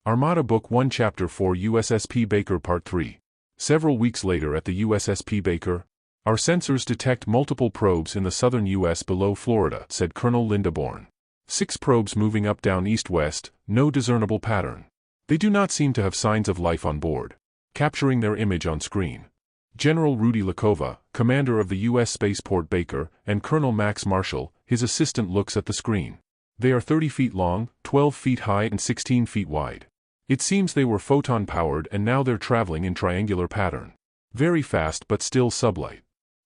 Armada Book 1 Chapter 4 USSP Baker Part 3. Several weeks later at the USSP Baker, our sensors detect multiple probes in the southern U.S. below Florida, said Colonel Linda Bourne. 6 probes moving up down east-west, no discernible pattern. They do not seem to have signs of life on board. Capturing their image on screen. General Rudy Lakova, commander of the U.S. Spaceport Baker, and Colonel Max Marshall, his assistant, looks at the screen. They are 30 feet long, 12 feet high and 16 feet wide. It seems they were photon-powered and now they're traveling in triangular pattern. Very fast but still sublight.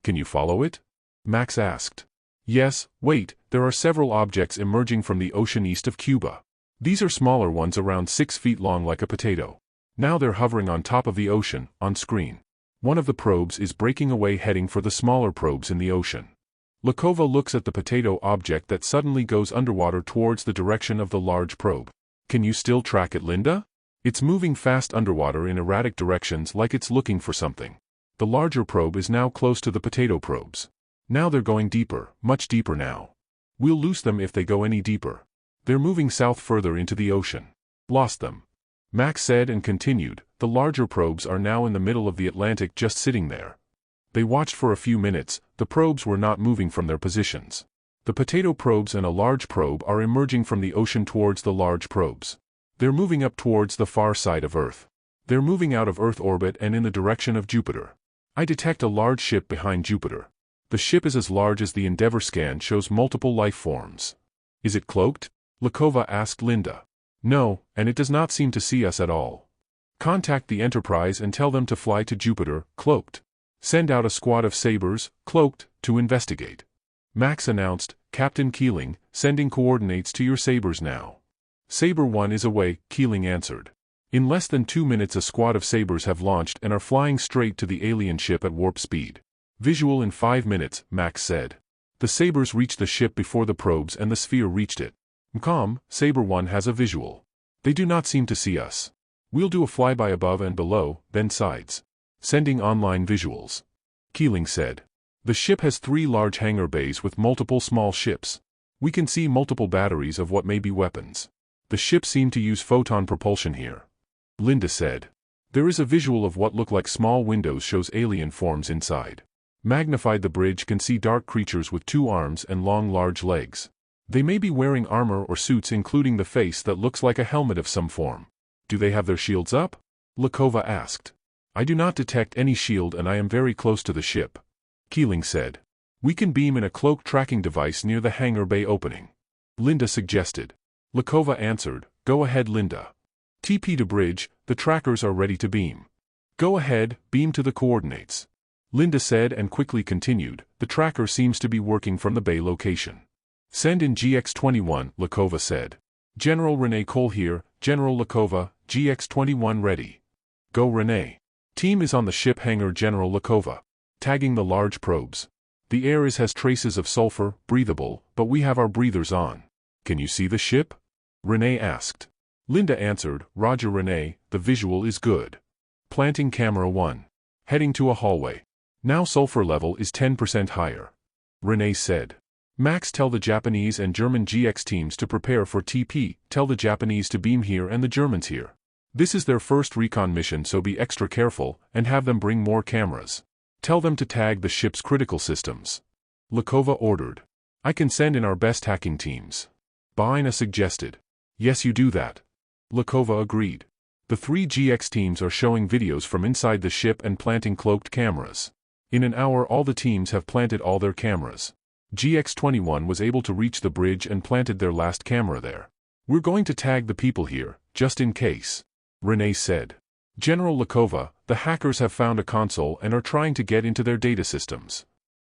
Can you follow it? Max asked. Yes, wait, there are several objects emerging from the ocean east of Cuba. These are smaller ones around 6 feet long like a potato. Now they're hovering on top of the ocean, on screen. One of the probes is breaking away heading for the smaller probes in the ocean. Lakova looks at the potato object that suddenly goes underwater towards the direction of the large probe. Can you still track it, Linda? It's moving fast underwater in erratic directions like it's looking for something. The larger probe is now close to the potato probes. Now they're going deeper, much deeper now. We'll lose them if they go any deeper. They're moving south further into the ocean. Lost them. Max said and continued, the larger probes are now in the middle of the Atlantic just sitting there. They watched for a few minutes, the probes were not moving from their positions. The potato probes and a large probe are emerging from the ocean towards the large probes. They're moving up towards the far side of Earth. They're moving out of Earth orbit and in the direction of Jupiter. I detect a large ship behind Jupiter. The ship is as large as the Endeavour scan shows multiple life forms. Is it cloaked? Lakova asked Linda. No, and it does not seem to see us at all. Contact the Enterprise and tell them to fly to Jupiter, cloaked. Send out a squad of Sabres, cloaked, to investigate. Max announced, Captain Keeling, sending coordinates to your Sabres now. Sabre 1 is away, Keeling answered. In less than 2 minutes a squad of Sabres have launched and are flying straight to the alien ship at warp speed. Visual in 5 minutes, Max said. The Sabres reached the ship before the probes and the sphere reached it. Mcom, Sabre 1 has a visual. They do not seem to see us. We'll do a flyby above and below, then sides. Sending online visuals. Keeling said. The ship has 3 large hangar bays with multiple small ships. We can see multiple batteries of what may be weapons. The ship seemed to use photon propulsion here. Linda said. There is a visual of what look like small windows shows alien forms inside. Magnified the bridge can see dark creatures with 2 arms and long large legs. They may be wearing armor or suits including the face that looks like a helmet of some form. Do they have their shields up? Lakova asked. I do not detect any shield and I am very close to the ship. Keeling said. We can beam in a cloak tracking device near the hangar bay opening. Linda suggested. Lakova answered, Go ahead, Linda. TP to bridge, the trackers are ready to beam. Go ahead, beam to the coordinates. Linda said and quickly continued, the tracker seems to be working from the bay location. Send in GX-21, Lakova said. General Renee Cole here, General Lakova, GX-21 ready. Go Renee. Team is on the ship hangar, General Lakova. Tagging the large probes. The air has traces of sulfur, breathable, but we have our breathers on. Can you see the ship? Renee asked. Linda answered, Roger Renee, the visual is good. Planting camera 1. Heading to a hallway. Now sulfur level is 10% higher. Renee said. Max, tell the Japanese and German GX teams to prepare for TP, tell the Japanese to beam here and the Germans here. This is their first recon mission, so be extra careful, and have them bring more cameras. Tell them to tag the ship's critical systems. Lakova ordered. I can send in our best hacking teams. Baina suggested. Yes, you do that. Lakova agreed. The 3 GX teams are showing videos from inside the ship and planting cloaked cameras. In an hour all the teams have planted all their cameras. GX-21 was able to reach the bridge and planted their last camera there. We're going to tag the people here, just in case. Renee said. General Lakova, the hackers have found a console and are trying to get into their data systems.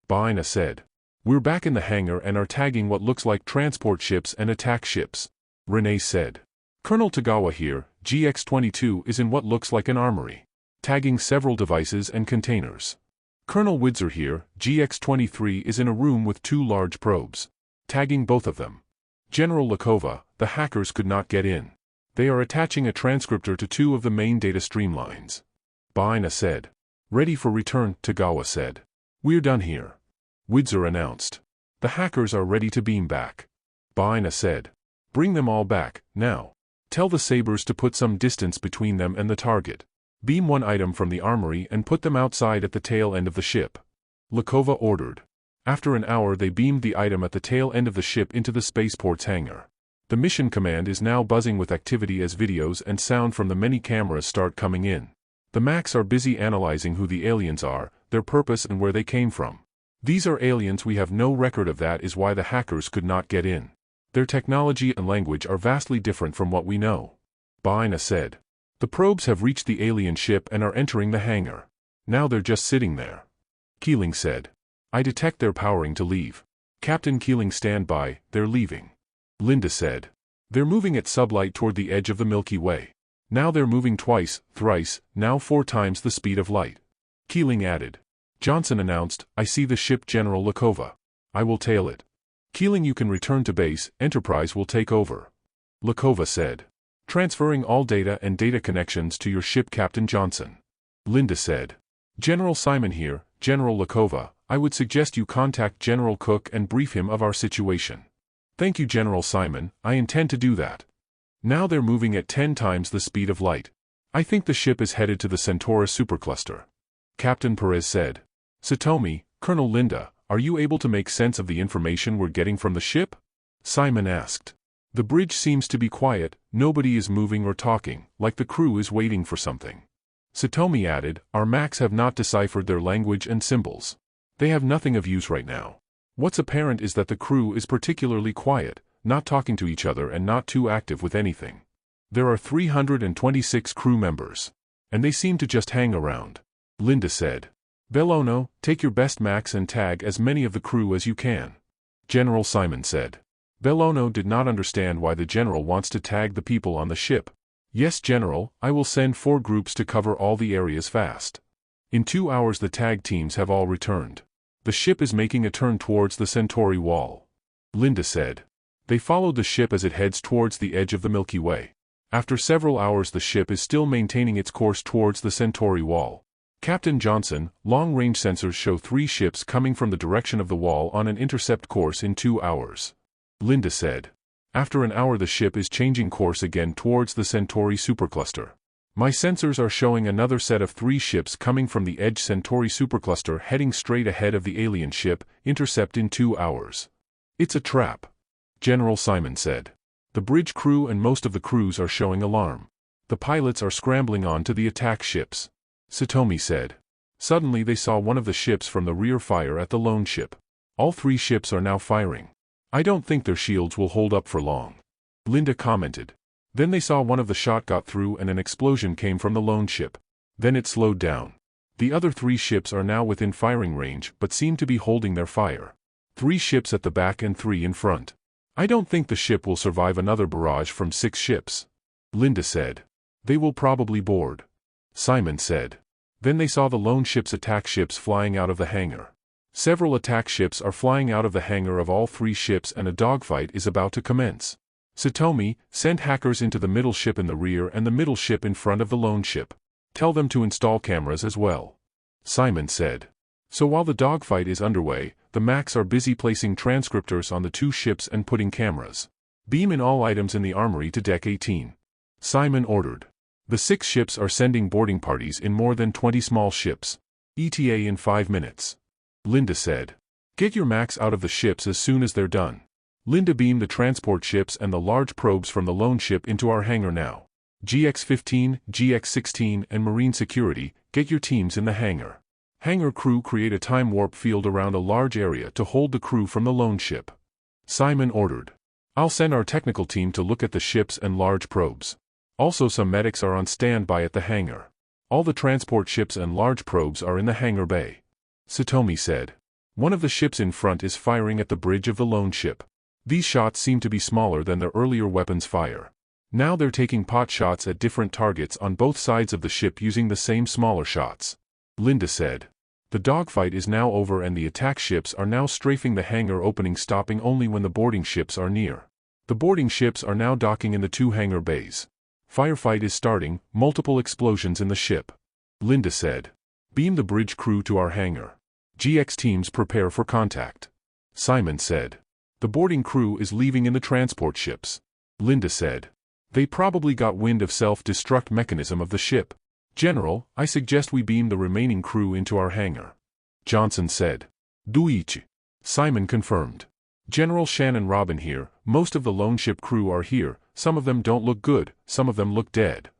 Baina said. We're back in the hangar and are tagging what looks like transport ships and attack ships. Renee said. Colonel Tagawa here, GX-22 is in what looks like an armory. Tagging several devices and containers. Colonel Widzer here, GX-23 is in a room with 2 large probes. Tagging both of them. General Lakova, the hackers could not get in. They are attaching a transcriptor to 2 of the main data streamlines. Baina said. Ready for return, Tagawa said. We're done here. Widzer announced. The hackers are ready to beam back. Baina said. Bring them all back, now. Tell the sabers to put some distance between them and the target. Beam one item from the armory and put them outside at the tail end of the ship. Lakova ordered. After an hour they beamed the item at the tail end of the ship into the spaceport's hangar. The mission command is now buzzing with activity as videos and sound from the many cameras start coming in. The Macs are busy analyzing who the aliens are, their purpose and where they came from. These are aliens, we have no record of, that is why the hackers could not get in. Their technology and language are vastly different from what we know. Baina said. The probes have reached the alien ship and are entering the hangar. Now they're just sitting there. Keeling said. I detect they're powering to leave. Captain Keeling, stand by, they're leaving. Linda said. They're moving at sublight toward the edge of the Milky Way. Now they're moving twice, thrice, now 4 times the speed of light. Keeling added. Johnson announced, I see the ship, General Lakova. I will tail it. Keeling, you can return to base, Enterprise will take over. Lakova said. Transferring all data and data connections to your ship, Captain Johnson. Linda said. General Simon here, General Lakova, I would suggest you contact General Cook and brief him of our situation. Thank you, General Simon, I intend to do that. Now they're moving at 10 times the speed of light. I think the ship is headed to the Centaurus supercluster. Captain Perez said. Satomi, Colonel Linda, are you able to make sense of the information we're getting from the ship? Simon asked. The bridge seems to be quiet, nobody is moving or talking, like the crew is waiting for something. Satomi added, our Macs have not deciphered their language and symbols. They have nothing of use right now. What's apparent is that the crew is particularly quiet, not talking to each other and not too active with anything. There are 326 crew members. And they seem to just hang around. Linda said. Bellono, take your best Macs and tag as many of the crew as you can. General Simon said. Bellono did not understand why the general wants to tag the people on the ship. Yes, General, I will send 4 groups to cover all the areas fast. In 2 hours the tag teams have all returned. The ship is making a turn towards the Centauri wall. Linda said. They followed the ship as it heads towards the edge of the Milky Way. After several hours the ship is still maintaining its course towards the Centauri wall. Captain Johnson, long-range sensors show 3 ships coming from the direction of the wall on an intercept course in 2 hours. Linda said. After an hour the ship is changing course again towards the Centauri supercluster. My sensors are showing another set of 3 ships coming from the edge Centauri supercluster heading straight ahead of the alien ship, intercept in 2 hours. It's a trap. General Simon said. The bridge crew and most of the crews are showing alarm. The pilots are scrambling on to the attack ships. Satomi said. Suddenly they saw one of the ships from the rear fire at the lone ship. All 3 ships are now firing. I don't think their shields will hold up for long. Linda commented. Then they saw one of the shot got through and an explosion came from the lone ship. Then it slowed down. The other 3 ships are now within firing range but seem to be holding their fire. 3 ships at the back and 3 in front. I don't think the ship will survive another barrage from 6 ships. Linda said. They will probably board. Simon said. Then they saw the lone ship's attack ships flying out of the hangar. Several attack ships are flying out of the hangar of all 3 ships and a dogfight is about to commence. Satomi, send hackers into the middle ship in the rear and the middle ship in front of the lone ship. Tell them to install cameras as well. Simon said. So while the dogfight is underway, the Macs are busy placing transcriptors on the 2 ships and putting cameras. Beam in all items in the armory to Deck 18. Simon ordered. The 6 ships are sending boarding parties in more than 20 small ships. ETA in 5 minutes. Linda said. Get your Macs out of the ships as soon as they're done. Linda beamed the transport ships and the large probes from the lone ship into our hangar now. GX-15, GX-16 and Marine Security, get your teams in the hangar. Hangar crew, create a time warp field around a large area to hold the crew from the lone ship. Simon ordered. I'll send our technical team to look at the ships and large probes. Also some medics are on standby at the hangar. All the transport ships and large probes are in the hangar bay. Satomi said. One of the ships in front is firing at the bridge of the lone ship. These shots seem to be smaller than their earlier weapons fire. Now they're taking pot shots at different targets on both sides of the ship using the same smaller shots. Linda said. The dogfight is now over and the attack ships are now strafing the hangar opening, stopping only when the boarding ships are near. The boarding ships are now docking in the 2 hangar bays. Firefight is starting, multiple explosions in the ship. Linda said. Beam the bridge crew to our hangar. GX teams prepare for contact. Simon said. The boarding crew is leaving in the transport ships. Linda said. They probably got wind of self-destruct mechanism of the ship. General, I suggest we beam the remaining crew into our hangar. Johnson said. Duichi. Simon confirmed. General Shannon Robin here, most of the lone ship crew are here, some of them don't look good, some of them look dead.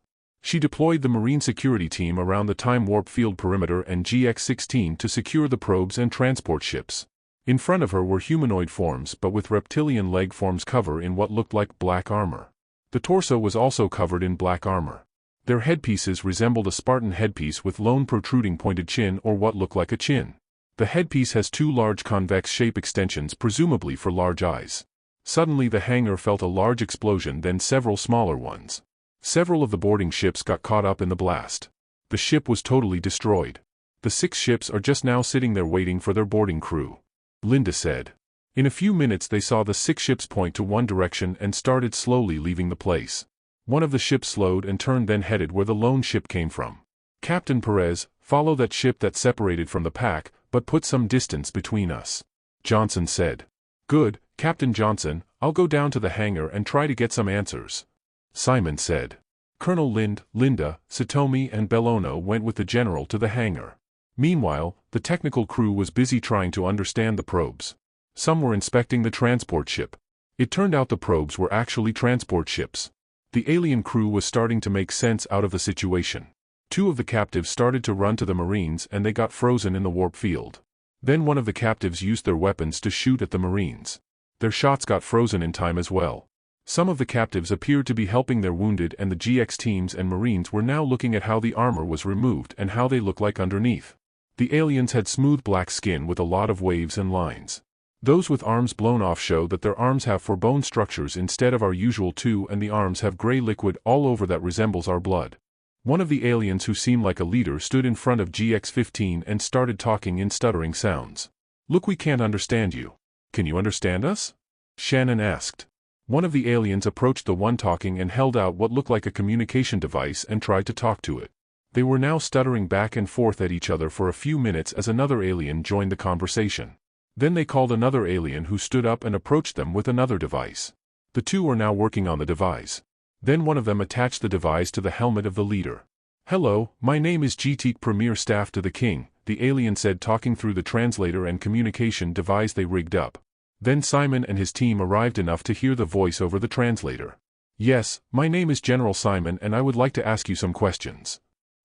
She deployed the Marine security team around the time warp field perimeter and GX-16 to secure the probes and transport ships. In front of her were humanoid forms but with reptilian leg forms covered in what looked like black armor. The torso was also covered in black armor. Their headpieces resembled a Spartan headpiece with lone protruding pointed chin or what looked like a chin. The headpiece has two large convex shape extensions presumably for large eyes. Suddenly the hangar felt a large explosion, then several smaller ones. Several of the boarding ships got caught up in the blast. The ship was totally destroyed. The 6 ships are just now sitting there waiting for their boarding crew. Linda said. In a few minutes they saw the 6 ships point to one direction and started slowly leaving the place. One of the ships slowed and turned, then headed where the lone ship came from. Captain Perez, follow that ship that separated from the pack, but put some distance between us. Johnson said. Good, Captain Johnson, I'll go down to the hangar and try to get some answers. Simon said. Colonel Lind, Linda, Satomi and Bellono went with the general to the hangar. Meanwhile, the technical crew was busy trying to understand the probes. Some were inspecting the transport ship. It turned out the probes were actually transport ships. The alien crew was starting to make sense out of the situation. 2 of the captives started to run to the Marines and they got frozen in the warp field. Then one of the captives used their weapons to shoot at the Marines. Their shots got frozen in time as well. Some of the captives appeared to be helping their wounded, and the GX teams and Marines were now looking at how the armor was removed and how they looked like underneath. The aliens had smooth black skin with a lot of waves and lines. Those with arms blown off show that their arms have 4 bone structures instead of our usual 2, and the arms have gray liquid all over that resembles our blood. One of the aliens who seemed like a leader stood in front of GX-15 and started talking in stuttering sounds. Look, we can't understand you. Can you understand us? Shannon asked. One of the aliens approached the one talking and held out what looked like a communication device and tried to talk to it. They were now stuttering back and forth at each other for a few minutes as another alien joined the conversation. Then they called another alien who stood up and approached them with another device. The 2 are now working on the device. Then one of them attached the device to the helmet of the leader. Hello, my name is GT Premier Staff to the King, the alien said, talking through the translator and communication device they rigged up. Then Simon and his team arrived enough to hear the voice over the translator. Yes, my name is General Simon and I would like to ask you some questions.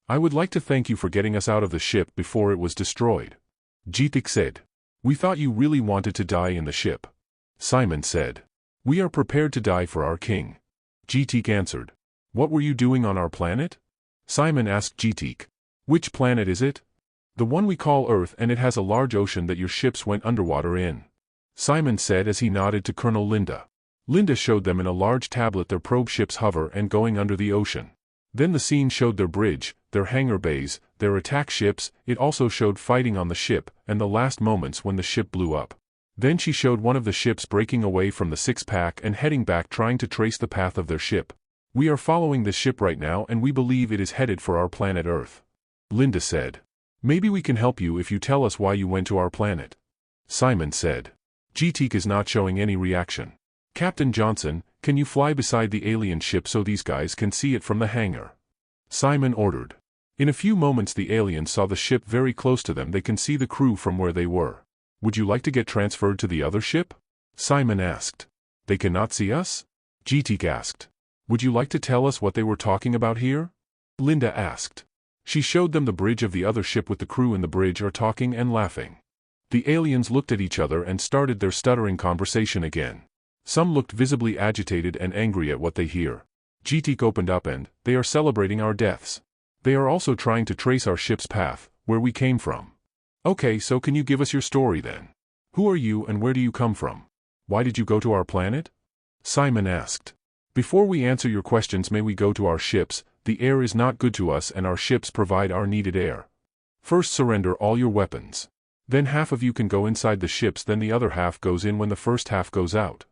I would like to thank you for getting us out of the ship before it was destroyed. Jitik said. We thought you really wanted to die in the ship. Simon said. We are prepared to die for our king. Jitik answered. What were you doing on our planet? Simon asked Jitik. Which planet is it? The one we call Earth, and it has a large ocean that your ships went underwater in. Simon said as he nodded to Colonel Linda. Linda showed them in a large tablet their probe ships hover and going under the ocean. Then the scene showed their bridge, their hangar bays, their attack ships. It also showed fighting on the ship, and the last moments when the ship blew up. Then she showed one of the ships breaking away from the 6-pack and heading back, trying to trace the path of their ship. We are following this ship right now and we believe it is headed for our planet Earth. Linda said. Maybe we can help you if you tell us why you went to our planet. Simon said. Jitik is not showing any reaction. Captain Johnson, can you fly beside the alien ship so these guys can see it from the hangar? Simon ordered. In a few moments the aliens saw the ship very close to them. They can see the crew from where they were. Would you like to get transferred to the other ship? Simon asked. They cannot see us? Jitik asked. Would you like to tell us what they were talking about here? Linda asked. She showed them the bridge of the other ship with the crew in the bridge are talking and laughing. The aliens looked at each other and started their stuttering conversation again. Some looked visibly agitated and angry at what they hear. Jitik opened up and, they are celebrating our deaths. They are also trying to trace our ship's path, where we came from. Okay, so can you give us your story then? Who are you and where do you come from? Why did you go to our planet? Simon asked. Before we answer your questions, may we go to our ships? The air is not good to us and our ships provide our needed air. First surrender all your weapons. Then half of you can go inside the ships, then the other half goes in when the first half goes out.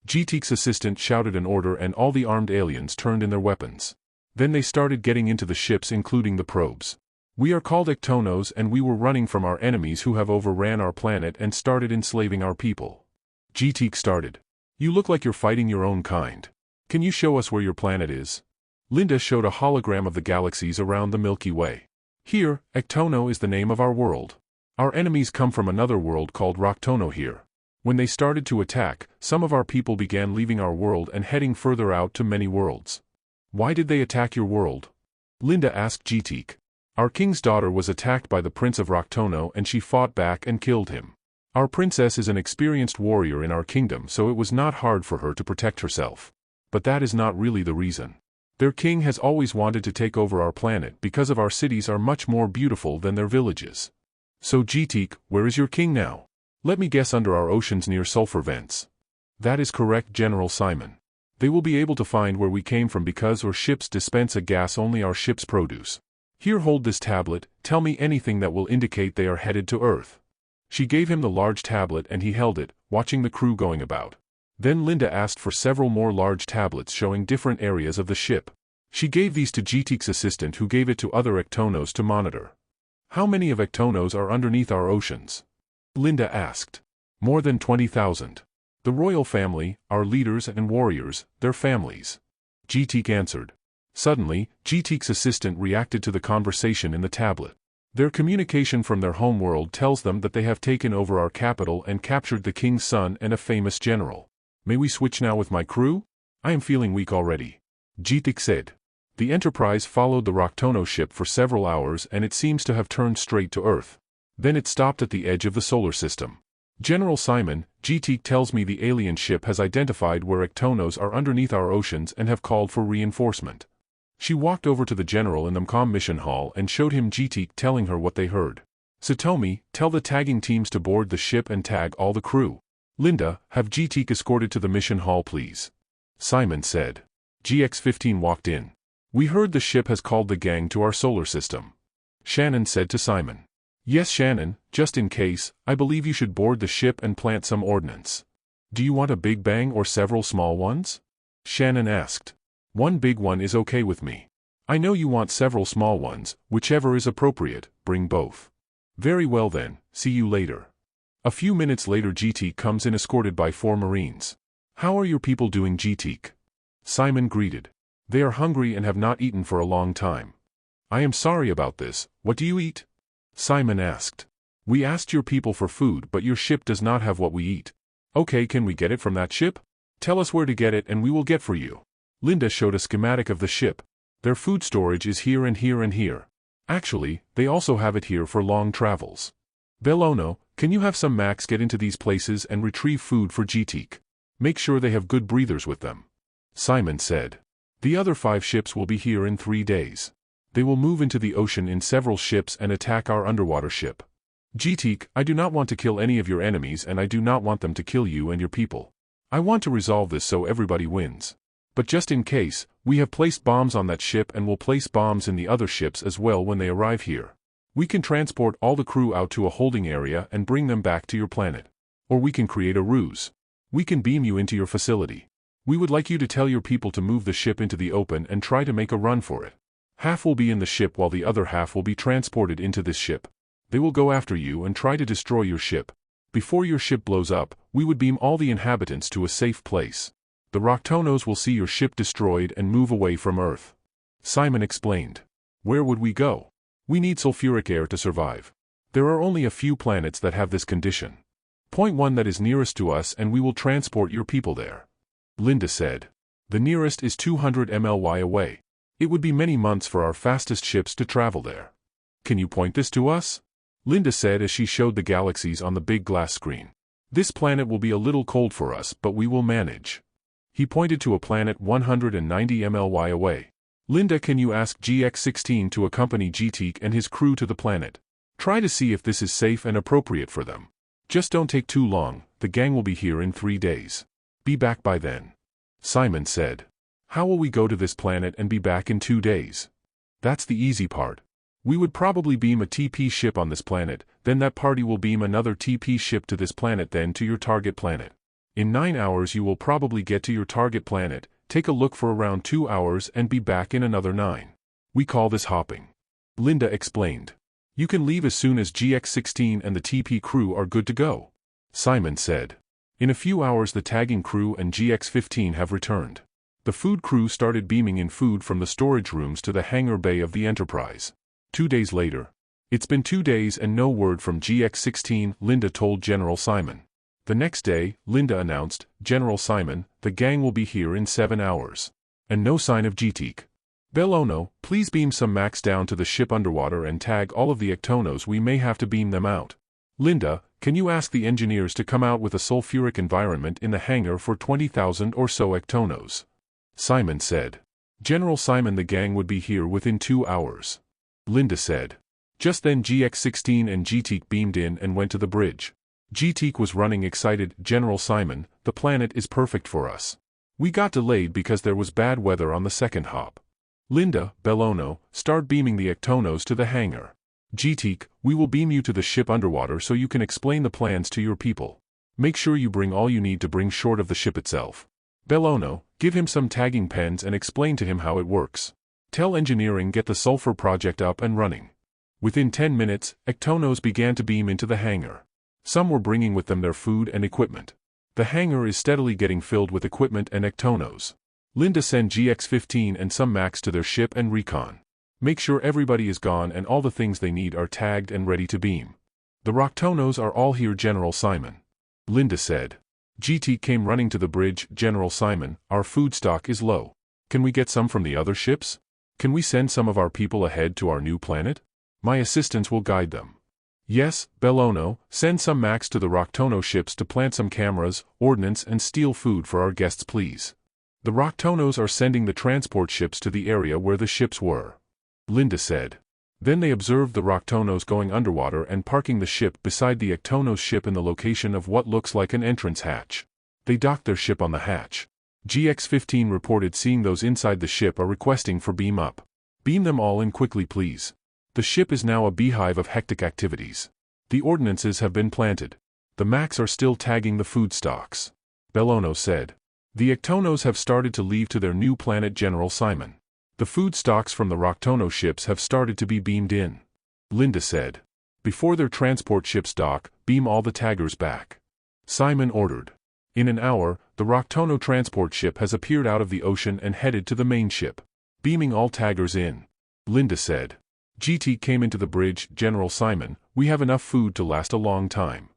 Jitik's assistant shouted an order and all the armed aliens turned in their weapons. Then they started getting into the ships, including the probes. We are called Ectonos and we were running from our enemies who have overran our planet and started enslaving our people. Jitik started. You look like you're fighting your own kind. Can you show us where your planet is? Linda showed a hologram of the galaxies around the Milky Way. Here, Ectono is the name of our world. Our enemies come from another world called Roctono here. When they started to attack, some of our people began leaving our world and heading further out to many worlds. Why did they attack your world? Linda asked Geetik. Our king's daughter was attacked by the prince of Roctono and she fought back and killed him. Our princess is an experienced warrior in our kingdom, so it was not hard for her to protect herself. But that is not really the reason. Their king has always wanted to take over our planet because of our cities are much more beautiful than their villages. So Geetik, where is your king now? Let me guess, under our oceans near sulfur vents. That is correct, General Simon. They will be able to find where we came from because our ships dispense a gas only our ships produce. Here, hold this tablet, tell me anything that will indicate they are headed to Earth. She gave him the large tablet and he held it, watching the crew going about. Then Linda asked for several more large tablets showing different areas of the ship. She gave these to Geetik's assistant who gave it to other Ectonos to monitor. How many of Ectonos are underneath our oceans? Linda asked. More than 20,000. The royal family, our leaders and warriors, their families. Geetik answered. Suddenly, Geetik's assistant reacted to the conversation in the tablet. Their communication from their home world tells them that they have taken over our capital and captured the king's son and a famous general. May we switch now with my crew? I am feeling weak already. Geetik said. The Enterprise followed the Roctono ship for several hours and it seems to have turned straight to Earth. Then it stopped at the edge of the solar system. General Simon, Geetik tells me the alien ship has identified where Ectonos are underneath our oceans and have called for reinforcement. She walked over to the general in the MCOM mission hall and showed him Geetik telling her what they heard. Satomi, tell the tagging teams to board the ship and tag all the crew. Linda, have Geetik escorted to the mission hall please. Simon said. GX-15 walked in. We heard the ship has called the gang to our solar system. Shannon said to Simon. Yes, Shannon, just in case, I believe you should board the ship and plant some ordnance. Do you want a big bang or several small ones? Shannon asked. One big one is okay with me. I know you want several small ones, whichever is appropriate, bring both. Very well then, see you later. A few minutes later Geetik comes in escorted by 4 Marines. How are your people doing, Geetik? Simon greeted. They are hungry and have not eaten for a long time. I am sorry about this, what do you eat? Simon asked. We asked your people for food but your ship does not have what we eat. Okay, can we get it from that ship? Tell us where to get it and we will get for you. Linda showed a schematic of the ship. Their food storage is here and here and here. Actually, they also have it here for long travels. Belono, can you have some Max get into these places and retrieve food for Geetik? Make sure they have good breathers with them. Simon said. The other 5 ships will be here in 3 days. They will move into the ocean in several ships and attack our underwater ship. Geetik, I do not want to kill any of your enemies and I do not want them to kill you and your people. I want to resolve this so everybody wins. But just in case, we have placed bombs on that ship and will place bombs in the other ships as well when they arrive here. We can transport all the crew out to a holding area and bring them back to your planet. Or we can create a ruse. We can beam you into your facility. We would like you to tell your people to move the ship into the open and try to make a run for it. Half will be in the ship while the other half will be transported into this ship. They will go after you and try to destroy your ship. Before your ship blows up, we would beam all the inhabitants to a safe place. The Roctonos will see your ship destroyed and move away from Earth. Simon explained. Where would we go? We need sulfuric air to survive. There are only a few planets that have this condition. Point 1 that is nearest to us and we will transport your people there. Linda said. The nearest is 200 MLY away. It would be many months for our fastest ships to travel there. Can you point this to us? Linda said as she showed the galaxies on the big glass screen. This planet will be a little cold for us but we will manage. He pointed to a planet 190 MLY away. Linda, can you ask GX-16 to accompany Geetik and his crew to the planet? Try to see if this is safe and appropriate for them. Just don't take too long, the gang will be here in 3 days. Be back by then. Simon said. How will we go to this planet and be back in 2 days? That's the easy part. We would probably beam a TP ship on this planet, then that party will beam another TP ship to this planet then to your target planet. In 9 hours you will probably get to your target planet, take a look for around 2 hours and be back in another 9. We call this hopping. Linda explained. You can leave as soon as GX-16 and the TP crew are good to go. Simon said. In a few hours the tagging crew and GX-15 have returned. The food crew started beaming in food from the storage rooms to the hangar bay of the Enterprise. 2 days later. It's been 2 days and no word from GX-16, Linda told General Simon. The next day, Linda announced, General Simon, the gang will be here in 7 hours. And no sign of GTEK. Belono, please beam some Max down to the ship underwater and tag all of the Ectonos, we may have to beam them out. Linda, can you ask the engineers to come out with a sulfuric environment in the hangar for 20,000 or so Ectonos? Simon said. General Simon, the gang would be here within 2 hours. Linda said. Just then GX-16 and GTEK beamed in and went to the bridge. GTEK was running excited, General Simon, the planet is perfect for us. We got delayed because there was bad weather on the second hop. Linda, Belono, start beaming the Ectonos to the hangar. GTEK, we will beam you to the ship underwater so you can explain the plans to your people. Make sure you bring all you need to bring short of the ship itself. Belono, give him some tagging pens and explain to him how it works. Tell engineering get the sulfur project up and running. Within 10 minutes, Ectonos began to beam into the hangar. Some were bringing with them their food and equipment. The hangar is steadily getting filled with equipment and Ectonos. Linda send GX-15 and some Max to their ship and recon. Make sure everybody is gone and all the things they need are tagged and ready to beam. The Roctonos are all here, General Simon. Linda said. GT came running to the bridge, General Simon, our food stock is low. Can we get some from the other ships? Can we send some of our people ahead to our new planet? My assistants will guide them. Yes, Belono, send some Max to the Roctono ships to plant some cameras, ordnance and steal food for our guests please. The Roctonos are sending the transport ships to the area where the ships were. Linda said. Then they observed the Roctonos going underwater and parking the ship beside the Ectonos ship in the location of what looks like an entrance hatch. They docked their ship on the hatch. GX-15 reported seeing those inside the ship are requesting for beam up. Beam them all in quickly please. The ship is now a beehive of hectic activities. The ordnances have been planted. The Max are still tagging the food stocks. Belono said. The Ectonos have started to leave to their new planet, General Simon. The food stocks from the Roctono ships have started to be beamed in. Linda said. Before their transport ships dock, beam all the taggers back. Simon ordered. In an hour, the Roctono transport ship has appeared out of the ocean and headed to the main ship. Beaming all taggers in. Linda said. GT came into the bridge, General Simon, we have enough food to last a long time.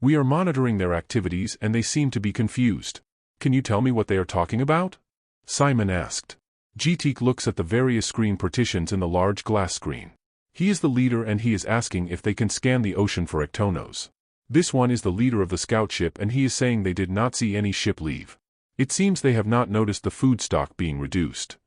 We are monitoring their activities and they seem to be confused. Can you tell me what they are talking about? Simon asked. GT looks at the various screen partitions in the large glass screen. He is the leader and he is asking if they can scan the ocean for Ectonos. This one is the leader of the scout ship and he is saying they did not see any ship leave. It seems they have not noticed the food stock being reduced.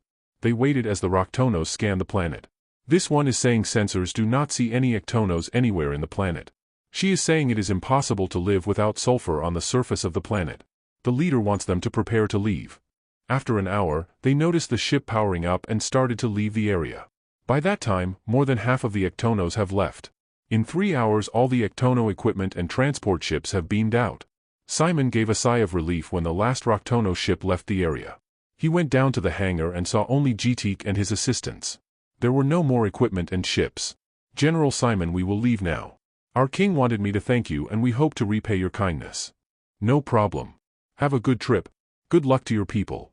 They waited as the Roctonos scan the planet. This one is saying sensors do not see any Ectonos anywhere in the planet. She is saying it is impossible to live without sulfur on the surface of the planet. The leader wants them to prepare to leave. After an hour, they noticed the ship powering up and started to leave the area. By that time, more than half of the Ectonos have left. In 3 hours all the Ectono equipment and transport ships have beamed out. Simon gave a sigh of relief when the last Roctono ship left the area. He went down to the hangar and saw only GT and his assistants. There were no more equipment and ships. General Simon, we will leave now. Our king wanted me to thank you and we hope to repay your kindness. No problem. Have a good trip. Good luck to your people.